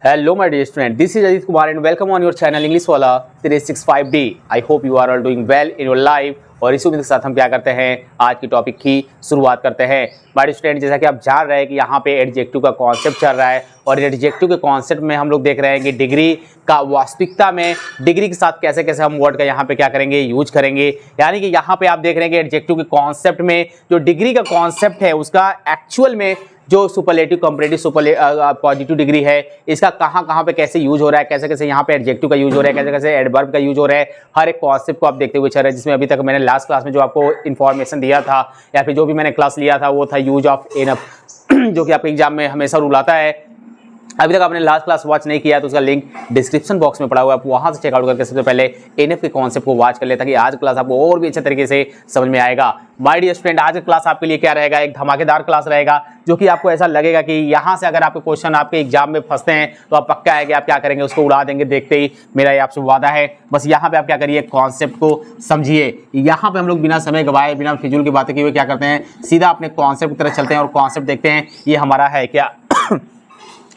Hello my dear student, this is Ajit Kumar and welcome on your channel English वाला 365D। I hope you are all doing well in your life। और इसी उम्मीद के साथ हम क्या करते हैं, आज की टॉपिक की शुरुआत करते हैं। माय स्टूडेंट, जैसा कि आप जान रहे हैं कि यहाँ पे एडजेक्टिव का कॉन्सेप्ट चल रहा है और एडजेक्टिव के कॉन्सेप्ट में हम लोग देख रहे हैं कि डिग्री का वास्तविकता में डिग्री के साथ कैसे कैसे हम वर्ड का यहाँ पे क्या करेंगे, यूज करेंगे। यानी कि यहाँ पे आप देख रहे हैं कि एडजेक्टिव के कॉन्सेप्ट में जो डिग्री का कॉन्सेप्ट है उसका एक्चुअल में जो सुपरलेटिव, कंपैरेटिव, पॉजिटिव डिग्री है, इसका कहाँ कहाँ पे कैसे यूज हो रहा है, कैसे कैसे यहाँ पे एडजेक्टिव का यूज हो रहा है, कैसे कैसे एडवर्ब का यूज हो रहा है, हर एक कॉन्सेप्ट को आप देखते हुए चल रहे हैं। जिसमें अभी तक मैंने लास्ट क्लास में जो आपको इन्फॉर्मेशन दिया था या फिर जो भी मैंने क्लास लिया था वो था यूज ऑफ एनफ, जो कि आपके एग्जाम में हमेशा रूल आता है। अभी तक आपने लास्ट क्लास वॉच नहीं किया तो उसका लिंक डिस्क्रिप्शन बॉक्स में पड़ा हुआ है, आप वहां से चेकआउट करके सबसे पहले एनएफ के कॉन्सेप्ट को वॉच कर ले, ताकि आज क्लास आपको और भी अच्छे तरीके से समझ में आएगा। माय डियर स्टूडेंट, आज का क्लास आपके लिए क्या रहेगा, एक धमाकेदार क्लास रहेगा, जो कि आपको ऐसा लगेगा कि यहाँ से अगर आपके क्वेश्चन आपके एग्जाम में फंसते हैं तो आप पक्का है कि आप क्या करेंगे, उसको उड़ा देंगे देखते ही। मेरा ये आपसे वादा है। बस यहाँ पे आप क्या करिए, कॉन्सेप्ट को समझिए। यहाँ पे हम लोग बिना समय गवाए, बिना फिजूल की बातें किए हुए क्या करते हैं, सीधा अपने कॉन्सेप्ट की तरफ चलते हैं और कॉन्सेप्ट देखते हैं ये हमारा है क्या।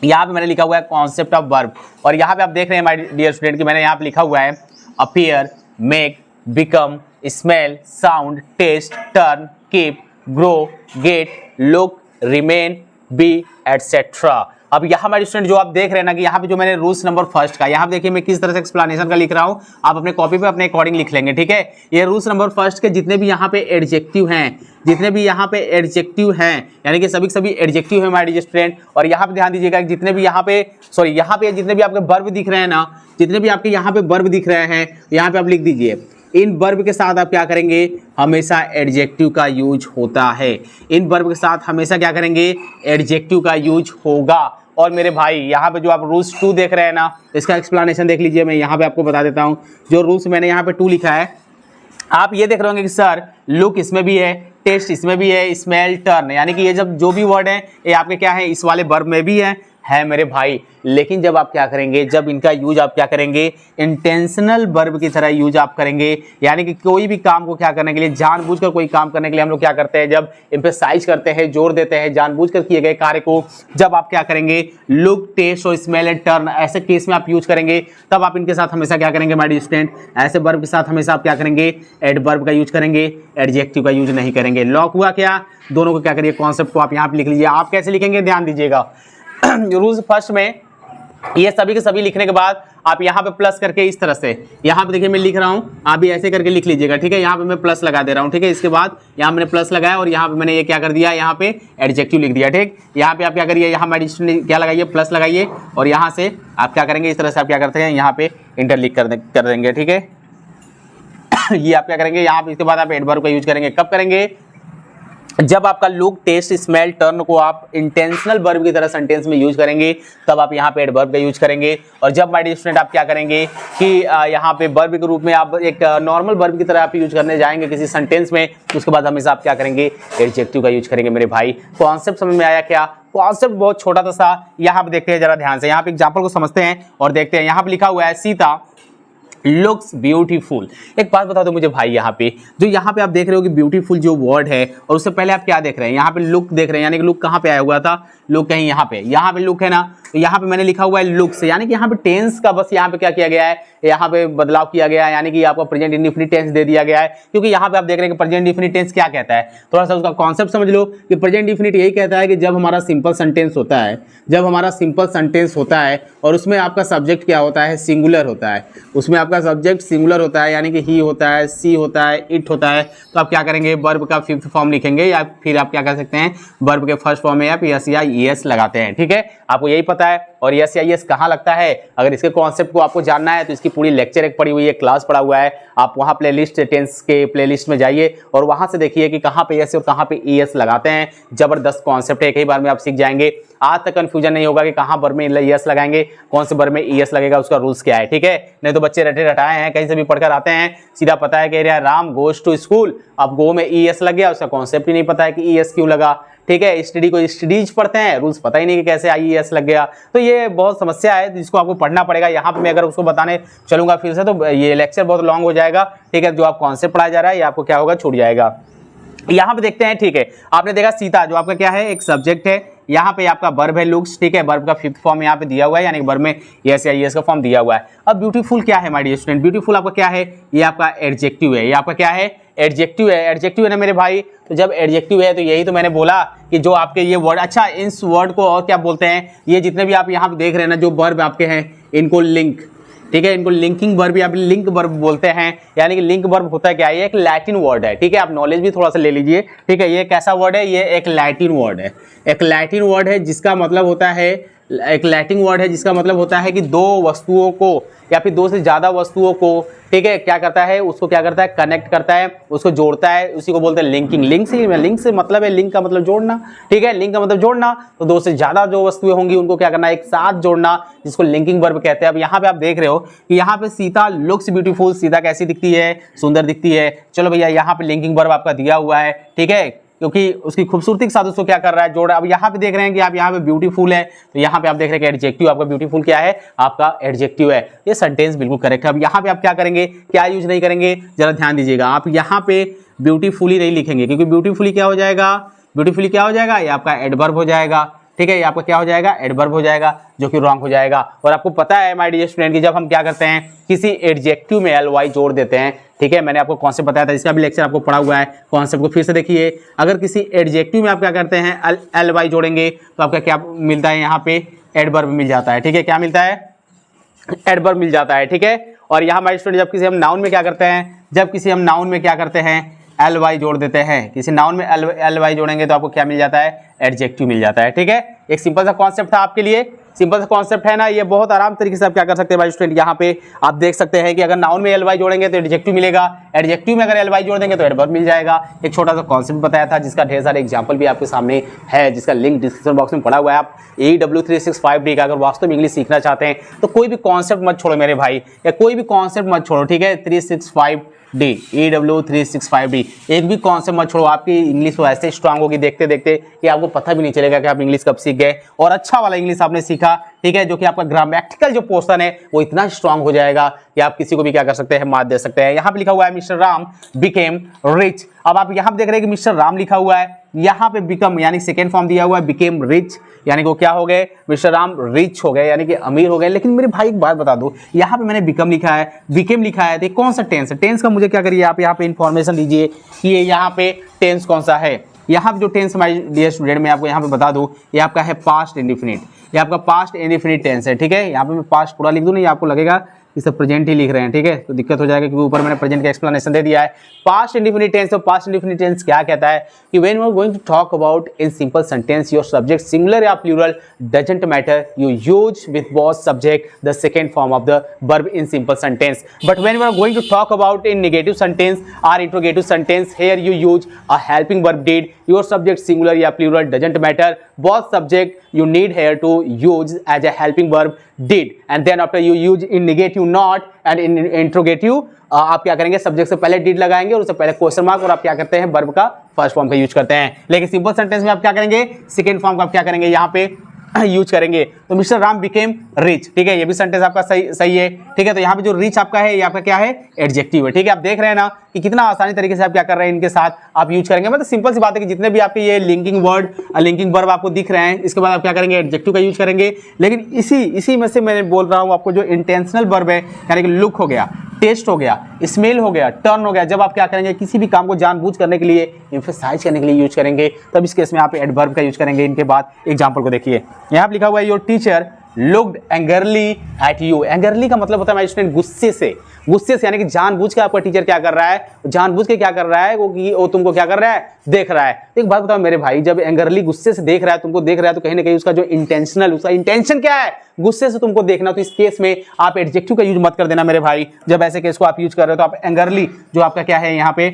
यहाँ पे मैंने लिखा हुआ है कॉन्सेप्ट ऑफ वर्ब, और यहाँ पे आप देख रहे हैं माय डियर स्टूडेंट कि मैंने यहाँ पे लिखा हुआ है appear, make, become, smell, sound, taste, turn, keep, grow, get, look, remain, be etcetera. अब यहाँ हमारे स्टूडेंट जो आप देख रहे हैं ना कि यहाँ पे जो मैंने रूल्स नंबर फर्स्ट का, यहाँ पे देखिए मैं किस तरह से एक्सप्लेनेशन का लिख रहा हूँ, आप अपने कॉपी पे अपने अकॉर्डिंग लिख लेंगे, ठीक है। ये रूल्स नंबर फर्स्ट के जितने भी यहाँ पे एडजेक्टिव हैं, जितने भी यहाँ पे एडजेक्टिव हैं, यानी कि सभी एडजेक्टिव है माय डियर स्टूडेंट। और यहाँ पे ध्यान दीजिएगा जितने भी यहाँ पे जितने भी आपके वर्ब दिख रहे हैं ना, जितने भी आपके यहाँ पे वर्ब दिख रहे हैं, यहाँ पे आप लिख दीजिए इन वर्ब के साथ आप क्या करेंगे, हमेशा एडजेक्टिव का यूज होता है। इन वर्ब के साथ हमेशा क्या करेंगे, एडजेक्टिव का यूज होगा। और मेरे भाई यहाँ पे जो आप रूल्स 2 देख रहे हैं ना, इसका एक्सप्लेनेशन देख लीजिए। मैं यहाँ पे आपको बता देता हूँ जो रूल्स मैंने यहाँ पे 2 लिखा है। आप ये देख रहे होंगे कि सर लुक इसमें भी है, टेस्ट इसमें भी है, स्मेल, टर्न, यानी कि ये जब जो भी वर्ड है ये आपके क्या है, इस वाले वर्ब में भी है मेरे भाई। लेकिन जब आप क्या करेंगे, जब इनका यूज आप क्या करेंगे, इंटेंशनल वर्ब की तरह यूज आप करेंगे। यानी कि कोई भी काम को क्या करने के लिए, जानबूझकर कोई काम करने के लिए हम लोग क्या करते हैं, जब एम्फेसाइज करते हैं, जोर देते हैं जानबूझकर किए गए कार्य को, जब आप क्या करेंगे लुक, टेस्ट और स्मेल एंड टर्न, ऐसे केस में आप यूज करेंगे, तब आप इनके साथ हमेशा क्या करेंगे माय डियर स्टूडेंट, ऐसे वर्ब के साथ हमेशा आप क्या करेंगे, एडवर्ब का यूज करेंगे, एडजेक्टिव का यूज नहीं करेंगे। लॉक हुआ क्या, दोनों को क्या करिए, कॉन्सेप्ट को आप यहाँ पे लिख लीजिए। आप कैसे लिखेंगे ध्यान दीजिएगा। रूल्स फर्स्ट में ये सभी के सभी लिखने के बाद आप यहाँ पे प्लस करके इस तरह से, यहाँ पे देखिए मैं लिख रहा हूँ, आप भी ऐसे करके लिख लीजिएगा, ठीक है। यहाँ पे मैं प्लस लगा दे रहा हूँ, ठीक है। इसके बाद यहाँ मैंने प्लस लगाया और यहाँ पे मैंने ये क्या कर दिया, यहाँ पे एडजेक्टिव लिख दिया, ठीक। यहाँ पे आप क्या करिए, यहाँ मेडिसिन क्या लगाइए, प्लस लगाइए, और यहाँ से आप क्या करेंगे, इस तरह से आप क्या करते हैं, यहाँ पे इंटरलिंक कर देंगे, ठीक है। ये आप क्या करेंगे, यहाँ पे इसके बाद आप एडवर्ब का यूज करेंगे। कब करेंगे, जब आपका लुक, टेस्ट, स्मेल, टर्न को आप इंटेंशनल वर्ब की तरह सेंटेंस में यूज करेंगे, तब आप यहाँ पे एडवर्ब का यूज करेंगे। और जब माय डियर स्टूडेंट आप क्या करेंगे कि यहाँ पे वर्ब के रूप में आप एक नॉर्मल वर्ब की तरह आप यूज करने जाएंगे किसी सेंटेंस में, तो उसके बाद हमेशा आप क्या करेंगे, एडजेक्टिव का यूज करेंगे मेरे भाई। कॉन्सेप्ट समझ में आया क्या, कॉन्सेप्ट बहुत छोटा सा, यहाँ पे देखते हैं जरा ध्यान से, यहाँ पे एग्जाम्पल को समझते हैं और देखते हैं। यहाँ पे लिखा हुआ है सीता लुक्स ब्यूटीफुल। एक बात बता दो मुझे भाई, यहाँ पे जो यहाँ पे आप देख रहे हो कि ब्यूटीफुल जो वर्ड है, और उससे पहले आप क्या देख रहे हैं, यहाँ पे लुक देख रहे हैं, यानी कि लुक कहाँ पे आया हुआ था, लुक कहीं यहाँ पे लुक है ना, तो यहाँ पे मैंने लिखा हुआ है लुक्स, यानी कि यहाँ पे टेंस का बस यहाँ पे क्या किया गया है, यहाँ पे बदलाव किया गया है, यानी कि आपको प्रेजेंट इंडेफिनिट टेंस दे दिया गया है। क्योंकि यहाँ पे आप देख रहे हैं कि प्रेजेंट इंडेफिनिट टेंस क्या कहता है, थोड़ा सा उसका कॉन्सेप्ट समझ लो कि प्रेजेंट इंडेफिनिट यही कहता है कि जब हमारा सिंपल सेंटेंस होता है, जब हमारा सिंपल सेंटेंस होता है और उसमें आपका सब्जेक्ट क्या होता है, सिंगुलर होता है, उसमें आपका सब्जेक्ट सिंगुलर होता है, यानी कि ही होता है, सी होता है, इट होता है, तो आप क्या करेंगे, वर्ब का 5th फॉर्म लिखेंगे, या फिर आप क्या कर सकते हैं, वर्ब के फर्स्ट फॉर्म में आप यस या ईएस लगाते हैं, ठीक है। आपको यही पता है। और यस या ईएस कहाँ लगता है, अगर इसके कॉन्सेप्ट को आपको जानना है तो इसकी पूरी लेक्चर एक पड़ी हुई है, क्लास पड़ा हुआ है, आप वहाँ प्लेलिस्ट, टेंस के प्लेलिस्ट में जाइए और वहाँ से देखिए कि कहाँ पे यस और कहाँ पे ईएस लगाते हैं। जबरदस्त कॉन्सेप्ट है, एक ही बार में आप सीख जाएंगे। आज तक कंफ्यूजन नहीं होगा कि कहाँ वर्ब में यस लगाएंगे, कौन से वर्ब में ईएस लगेगा, उसका रूल्स क्या है, ठीक है। नहीं तो बच्चे रटे रटाए हैं, कहीं से भी पढ़कर आते हैं, सीधा पता है कि राम गोज टू स्कूल, अब गो में ईएस लग गया, उसका कॉन्सेप्ट ही नहीं पता है कि ईएस क्यों लगा, ठीक है। स्टडी को स्टडीज पढ़ते हैं, रूल्स पता ही नहीं कि कैसे आईएएस लग गया, तो ये बहुत समस्या है जिसको आपको पढ़ना पड़ेगा। यहाँ पे मैं अगर उसको बताने चलूंगा फिर से तो ये लेक्चर बहुत लॉन्ग हो जाएगा, ठीक है। जो आप कॉन्सेप्ट पढ़ाया जा रहा है ये आपको क्या होगा, छूट जाएगा। यहाँ पे देखते हैं, ठीक है। आपने देखा सीता जो आपका क्या है, एक सब्जेक्ट है, यहाँ पे आपका वर्ब है लुक्स, ठीक है, वर्ब का 5th फॉर्म यहाँ पे दिया हुआ है, यानी वर्ब में यस या यस का फॉर्म दिया हुआ है। अब ब्यूटीफुल क्या है माय डियर स्टूडेंट, ब्यूटीफुल आपका क्या है, ये आपका एडजेक्टिव है, ये आपका क्या है, एडजेक्टिव है, एडजेक्टिव है ना मेरे भाई। तो जब एडजेक्टिव है तो यही तो मैंने बोला कि जो आपके ये वर्ड, अच्छा इस वर्ड को और क्या बोलते हैं, ये जितने भी आप यहाँ पे देख रहे हैं ना जो वर्ब आपके हैं इनको लिंक, ठीक है, इनको लिंकिंग वर्ब या लिंक वर्ब बोलते हैं। यानी कि लिंक वर्ब होता है क्या, ये एक लैटिन वर्ड है, ठीक है, आप नॉलेज भी थोड़ा सा ले लीजिए, ठीक है। ये कैसा वर्ड है, ये एक लैटिन वर्ड है, एक लैटिन वर्ड है जिसका मतलब होता है, एक लैटिन वर्ड है जिसका मतलब होता है कि दो वस्तुओं को या फिर दो से ज्यादा वस्तुओं को, ठीक है, क्या करता है, उसको क्या करता है, कनेक्ट करता है, उसको जोड़ता है, उसी को बोलते हैं लिंकिंग। लिंक से मतलब है, लिंक का मतलब जोड़ना, ठीक है, लिंक का मतलब जोड़ना। तो दो से ज्यादा जो वस्तुएं होंगी उनको क्या करना है, एक साथ जोड़ना, जिसको लिंकिंग वर्ब कहते हैं। अब यहाँ पे आप देख रहे हो कि यहाँ पे सीता लुक्स ब्यूटीफुल, सीता कैसी दिखती है, सुंदर दिखती है। चलो भैया यहाँ पे लिंकिंग वर्ब आपका दिया हुआ है, ठीक है, क्योंकि उसकी खूबसूरती के साथ उसको क्या कर रहा है, जोड़ा। अब यहाँ पे देख रहे हैं कि आप यहाँ पे ब्यूटीफुल है, तो यहाँ पे आप देख रहे हैं कि एडजेक्टिव आपका ब्यूटीफुल क्या है, आपका एडजेक्टिव है। ये सेंटेंस बिल्कुल करेक्ट है। अब यहाँ पे आप क्या करेंगे, क्या यूज नहीं करेंगे, जरा ध्यान दीजिएगा। आप यहाँ पे ब्यूटीफुली नहीं लिखेंगे, क्योंकि ब्यूटीफुली क्या हो जाएगा, ब्यूटीफुली क्या हो जाएगा, ये आपका एडवर्ब हो जाएगा, ठीक है, ये आपका क्या हो जाएगा, एडवर्ब हो जाएगा, जो कि रॉन्ग हो जाएगा। और आपको पता है माय डियर स्टूडेंट कि जब हम क्या करते हैं, किसी एडजेक्टिव में एल जोड़ देते हैं, ठीक है, मैंने आपको कॉन्सेप्ट बताया था, इसका भी लेक्चर आपको पढ़ा हुआ है, कॉन्सेप्ट को फिर से देखिए। अगर किसी एडजेक्टिव में आप क्या करते हैं, एल जोड़ेंगे तो आपका क्या मिलता है, यहाँ पे एडवर्ब मिल जाता है, ठीक है, क्या मिलता है, एडवर्ब मिल जाता है, ठीक है। और यहाँ माय स्टूडेंट जब किसी हम नाउन में क्या करते हैं, जब किसी हम नाउन में क्या करते हैं, एल जोड़ देते हैं, किसी नाउन में एल जोड़ेंगे तो आपको क्या मिल जाता है, एडजेक्टिव मिल जाता है, ठीक है। एक सिंपल सा कॉन्सेप्ट था आपके लिए, सिंपल सा कॉन्सेप्ट है ना, ये बहुत आराम तरीके से आप क्या कर सकते हैं भाई स्टूडेंट। यहाँ पे आप देख सकते हैं कि अगर नाउन में एल जोड़ेंगे तो एडजेक्टिव मिलेगा, एडजेक्टिव में अगर एल जोड़ देंगे तो एडवर्ब मिल जाएगा। एक छोटा सा कॉन्सेप्ट बताया था जिसका ढेर सारे एग्जाम्पल भी आपके सामने है, जिसका लिंक डिस्क्रिप्शन बॉक्स में पड़ा हुआ है। आप AW365D का अगर वास्तव में इंग्लिश सीखना चाहते हैं तो कोई भी कॉन्सेप्ट मत छोड़ो मेरे भाई, या कोई भी कॉन्सेप्ट मत छोड़ो, ठीक है, 365D, AW365D, एक भी कॉन्सेप्ट मत छोड़ो। आपकी इंग्लिश तो ऐसे स्ट्रांग होगी देखते देखते कि आपको पता भी नहीं चलेगा कि आप इंग्लिश कब सीख गए, और अच्छा वाला इंग्लिश आपने सीखा, ठीक है, जो कि आपका ग्रामेटिकल जो पोर्शन है वो इतना स्ट्रांग हो जाएगा कि आप किसी को भी क्या कर सकते हैं, मात दे सकते हैं। यहाँ पे लिखा हुआ है मिस्टर राम बिकेम रिच। अब आप यहाँ पे देख रहे हैं कि मिस्टर राम लिखा हुआ है, यहाँ पे बिकम यानी सेकेंड फॉर्म दिया हुआ है, बिकेम रिच, यानी कि वो क्या हो गए, मिस्टर राम रिच हो गए, यानी कि अमीर हो गए। लेकिन मेरे भाई एक बात बता दो, यहाँ पे मैंने बिकम लिखा है, बिकेम लिखा है, तो कौन सा टेंस है, टेंस का मुझे क्या करिए आप यहाँ पे इंफॉर्मेशन दीजिए कि ये यहाँ पे टेंस कौन सा है। यहाँ पे जो टेंस माय डियर स्टूडेंट मैं आपको यहाँ पे बता दूं, ये आपका है पास्ट इंडिफिनिट, ये आपका पास्ट इंडिफिनिट टेंस है, ठीक है। यहाँ पे मैं पास्ट पूरा लिख दूं, नहीं आपको लगेगा कि सब प्रेजेंट ही लिख रहे हैं, ठीक है, तो दिक्कत हो जाएगा क्योंकि ऊपर मैंने प्रेजेंट का एक्सप्लेनेशन दे दिया है। पास्ट इंडिफिनिट टेंस, तो पास्ट इंडिफिनिट टेंस क्या कहता है कि when you are going to talk about in simple sentence your subject singular या plural doesn't matter, you use with both subject the second form of the verb in simple sentence, but when you are going to talk about in negative sentence और interrogative sentence here you use a helping verb did, your subject singular या plural doesn't matter, both subject you need here to use as a helping verb did, and then after you use in negative not and in interrogative आप क्या करेंगे, subject से पहले did लगाएंगे और उससे पहले क्वेश्चन मार्क, और आप क्या करते हैं, वर्ब का फर्स्ट फॉर्म का यूज करते हैं। लेकिन सिंपल सेंटेंस में आप क्या करेंगे, सेकेंड फॉर्म का आप क्या करेंगे, यहाँ पे यूज करेंगे। तो मिस्टर राम बिकेम रिच, ठीक है, ये भी सेंटेंस आपका सही है, ठीक है। तो यहाँ पे जो रिच आपका है ये आपका क्या है, एडजेक्टिव है, ठीक है। आप देख रहे हैं ना कि कितना आसानी तरीके से आप क्या कर रहे हैं, इनके साथ आप यूज करेंगे। मतलब सिंपल सी बात है कि जितने भी आपके ये लिंकिंग वर्ड, लिंकिंग वर्ब आपको दिख रहे हैं, इसके बाद आप क्या करेंगे, एडजेक्टिव का यूज करेंगे। लेकिन इसी में से मैं बोल रहा हूँ आपको, जो इंटेंशनल वर्ब है, यानी कि लुक हो गया, टेस्ट हो गया, स्मेल हो गया, टर्न हो गया, जब आप क्या करेंगे, किसी भी काम को जानबूझ करने के लिए, एम्फसाइज करने के लिए यूज करेंगे, तब इस केस में आप एडवर्ब का यूज करेंगे। इनके बाद एग्जांपल को देखिए, यहाँ पे लिखा हुआ है your teacher looked angrily at you. Angrily का मतलब होता है माय स्टूडेंट गुस्से से, गुस्से से, यानी कि जानबूझ के आपका टीचर क्या कर रहा है, जानबूझ के क्या कर रहा है, वो तुमको क्या कर रहा है, देख रहा है। एक बात बताओ मेरे भाई, जब एंगरली गुस्से से देख रहा है, तुमको देख रहा है, तो कहीं ना कहीं उसका जो इंटेंशनल, उसका इंटेंशन क्या है, गुस्से से तुमको देखना। तो इस केस में आप एडजेक्टिव का यूज मत कर देना मेरे भाई। जब ऐसे केस को आप यूज कर रहे हो तो आप एंगरली, जो आपका क्या है यहाँ पे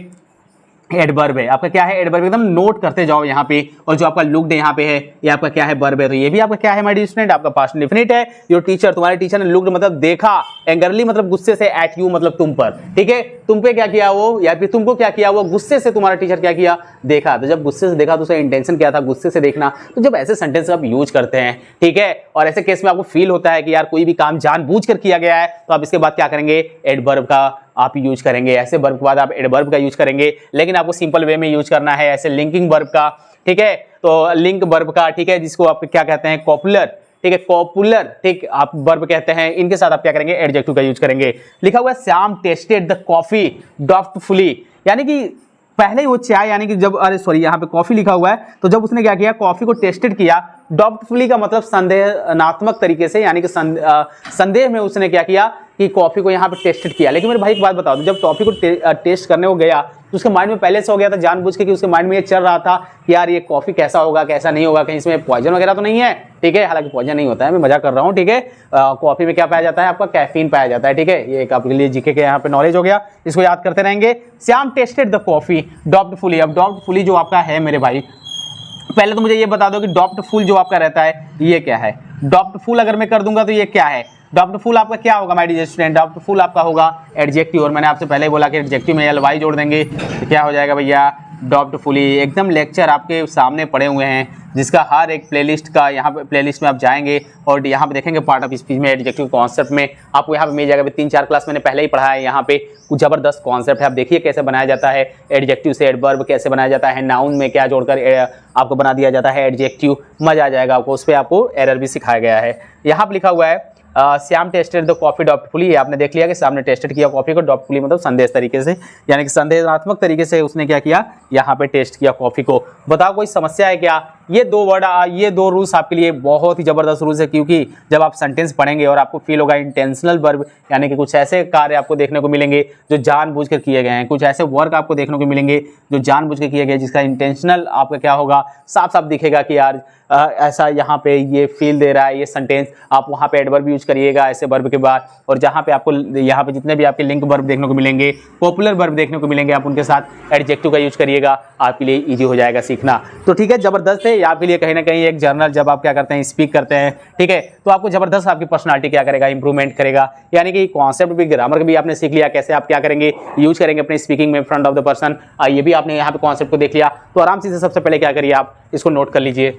एडवर्ब है, आपका क्या है, एडवर्ब, एकदम नोट करते जाओ यहाँ पे। और जो आपका लुक्ड यहाँ पे है, ये आपका क्या है, वर्ब है, तो ये भी आपका क्या है माय डियर स्टूडेंट, आपका पास्ट इंडेफिनिट है। योर टीचर, तुम्हारे टीचर ने लुक्ड मतलब देखा, एंगरली मतलब गुस्से से, एट यू मतलब तुम पर, ठीक है, तुम पे क्या किया वो, या फिर तुमको क्या किया वो, गुस्से से तुम्हारा टीचर क्या किया, देखा। तो जब गुस्से से देखा तो उसका इंटेंशन क्या था, गुस्से से देखना। तो जब ऐसे सेंटेंस आप यूज करते हैं, ठीक है, और ऐसे केस में आपको फील होता है कि यार कोई भी काम जानबूझकर किया गया है, तो आप इसके बाद क्या करेंगे, एडवर्ब का आप यूज करेंगे। ऐसे वर्ब के बाद आप एडवर्ब का यूज करेंगे, लेकिन आपको सिंपल वे में यूज करना है, ऐसे लिंकिंग वर्ब का, ठीक है। तो लिंक वर्ब का, ठीक है, जिसको आप क्या कहते हैं, कॉपुलर, ठीक है, कॉपुलर, ठीक, आप वर्ब कहते हैं, इनके साथ आप क्या करेंगे, एडजेक्टिव का यूज करेंगे। लिखा हुआ है श्याम टेस्टेड द कॉफी डॉफ्टफुली, यानी कि पहले ही वो चाय, यानी कि जब, अरे सॉरी, यहाँ पे कॉफी लिखा हुआ है, तो जब उसने क्या किया, कॉफी को टेस्टेड किया, डॉफ्टफुली का मतलब संदेहात्मक तरीके से, यानी कि संदेह में उसने क्या किया कि कॉफी को यहाँ पे टेस्टेड किया। लेकिन मेरे भाई एक बात बताओ, तो जब कॉफी को टेस्ट करने को गया तो उसके माइंड में पहले से हो गया था जानबूझ के, कि उसके माइंड में ये चल रहा था कि यार ये कॉफी कैसा होगा, कैसा नहीं होगा, कहीं इसमें पॉइजन वगैरह तो नहीं है, ठीक है, हालांकि पॉइजन नहीं होता है, मैं मजाक कर रहा हूँ, ठीक है। कॉफी में क्या पाया जाता है, आपका कैफीन पाया जाता है, ठीक है, ये एक आपके लिए जीके के यहाँ पे नॉलेज हो गया, इसको याद करते रहेंगे। Shyam tasted the coffee doubtfully. अब डॉफ्टफुली जो आपका है मेरे भाई, पहले तो मुझे ये बता दो कि डॉफ्टफुल जो आपका रहता है ये क्या है। डॉफ्टफुल अगर मैं कर दूंगा तो ये क्या है, डॉफ्टफुल आपका क्या होगा माय डियर स्टूडेंट, डॉफ्टफुल आपका होगा एडजेक्टिव, और मैंने आपसे पहले ही बोला कि एडजेक्टिव में एलवाई जोड़ देंगे तो क्या हो जाएगा भैया, डॉफ्टफुली। एकदम लेक्चर आपके सामने पड़े हुए हैं, जिसका हर एक प्लेलिस्ट का यहाँ पे, प्लेलिस्ट में आप जाएंगे और यहाँ पे देखेंगे पार्ट ऑफ स्पीच में एडजेक्टिव कॉन्सेप्ट में आपको यहाँ पे मिल जाएगा। 3-4 क्लास मैंने पहले ही पढ़ा है, यहाँ पे कुछ जबरदस्त कॉन्सेप्ट है, आप देखिए कैसे बनाया जाता है एडजेक्टिव से एडवर्ब, कैसे बनाया जाता है, नाउन में क्या जोड़कर आपको बना दिया जाता है एडजेक्टिव, मजा आ जाएगा आपको, उस पर आपको एरर भी सिखाया गया है। यहाँ पे लिखा हुआ है श्याम टेस्टेड द कॉफी डॉफ्टफुली, आपने देख लिया कि सामने टेस्टेड किया कॉफी को, डॉफ्टफुली मतलब संदेश तरीके से, यानी कि संदेहात्मक तरीके से उसने क्या किया, यहाँ पे टेस्ट किया कॉफी को। बताओ कोई समस्या है क्या? ये दो वर्ड, ये दो रूल्स आपके लिए बहुत ही जबरदस्त रूल्स है, क्योंकि जब आप सेंटेंस पढ़ेंगे और आपको फील होगा इंटेंशनल वर्ब, यानी कि कुछ ऐसे कार्य आपको देखने को मिलेंगे जो जानबूझकर किए गए हैं, कुछ ऐसे वर्क आपको देखने को मिलेंगे जो जानबूझ के किए गए, जिसका इंटेंशनल आपका क्या होगा, साफ साफ दिखेगा कि यार ऐसा यहाँ पे ये फील दे रहा है ये सेंटेंस, आप वहाँ पे एडवर्ब यूज करिएगा ऐसे वर्ब के बाद, और जहाँ पे आपको यहाँ पे जितने भी आपके लिंक वर्ब देखने को मिलेंगे, पॉपुलर वर्ब देखने को मिलेंगे, आप उनके साथ एडजेक्टिव का यूज करिएगा, आपके लिए इजी हो जाएगा सीखना। तो ठीक है, जबरदस्त है आपके लिए कहीं ना कहीं एक जर्नल, जब आप क्या करते हैं, स्पीक करते हैं, ठीक है, तो आपको जबरदस्त आपकी पर्सनालिटी क्या करेगा, इंप्रूवमेंट करेगा, यानी कि कॉन्सेप्ट भी, ग्रामर भी आपने सीख लिया, कैसे आप क्या करेंगे, यूज करेंगे अपने स्पीकिंग में फ्रंट ऑफ द पर्सन, ये भी आपने यहाँ पे कॉन्सेप्ट को देख लिया। तो आराम से सबसे पहले क्या करिए, आप इसको नोट कर लीजिए।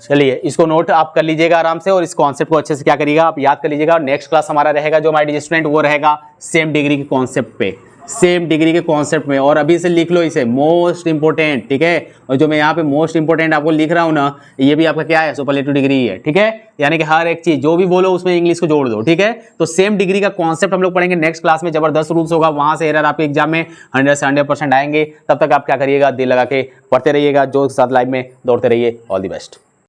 चलिए इसको नोट आप कर लीजिएगा आराम से, और इस कॉन्सेप्ट को अच्छे से क्या करिएगा, आप याद कर लीजिएगा। और नेक्स्ट क्लास हमारा रहेगा जो माय डियर स्टूडेंट, वो रहेगा सेम डिग्री के कॉन्सेप्ट पे, सेम डिग्री के कॉन्सेप्ट में, और अभी से लिख लो इसे, मोस्ट इंपोर्टेंट, ठीक है। और जो मैं यहाँ पे मोस्ट इंपोर्टेंट आपको लिख रहा हूँ ना, ये भी आपका क्या है, सुपरलेटिव डिग्री है, ठीक है, यानी कि हर एक चीज जो भी बोलो उसमें इंग्लिश को जोड़ दो, ठीक है। तो सेम डिग्री का कॉन्सेप्ट हम लोग पढ़ेंगे नेक्स्ट क्लास में, जबरदस्त रूल्स होगा, वहां से एरर आपके एग्जाम में 100 से 100% आएंगे। तब तक आप क्या करिएगा, दिल लगा के पढ़ते रहिएगा, जो साथ लाइफ में दौड़ते रहिए। All the best.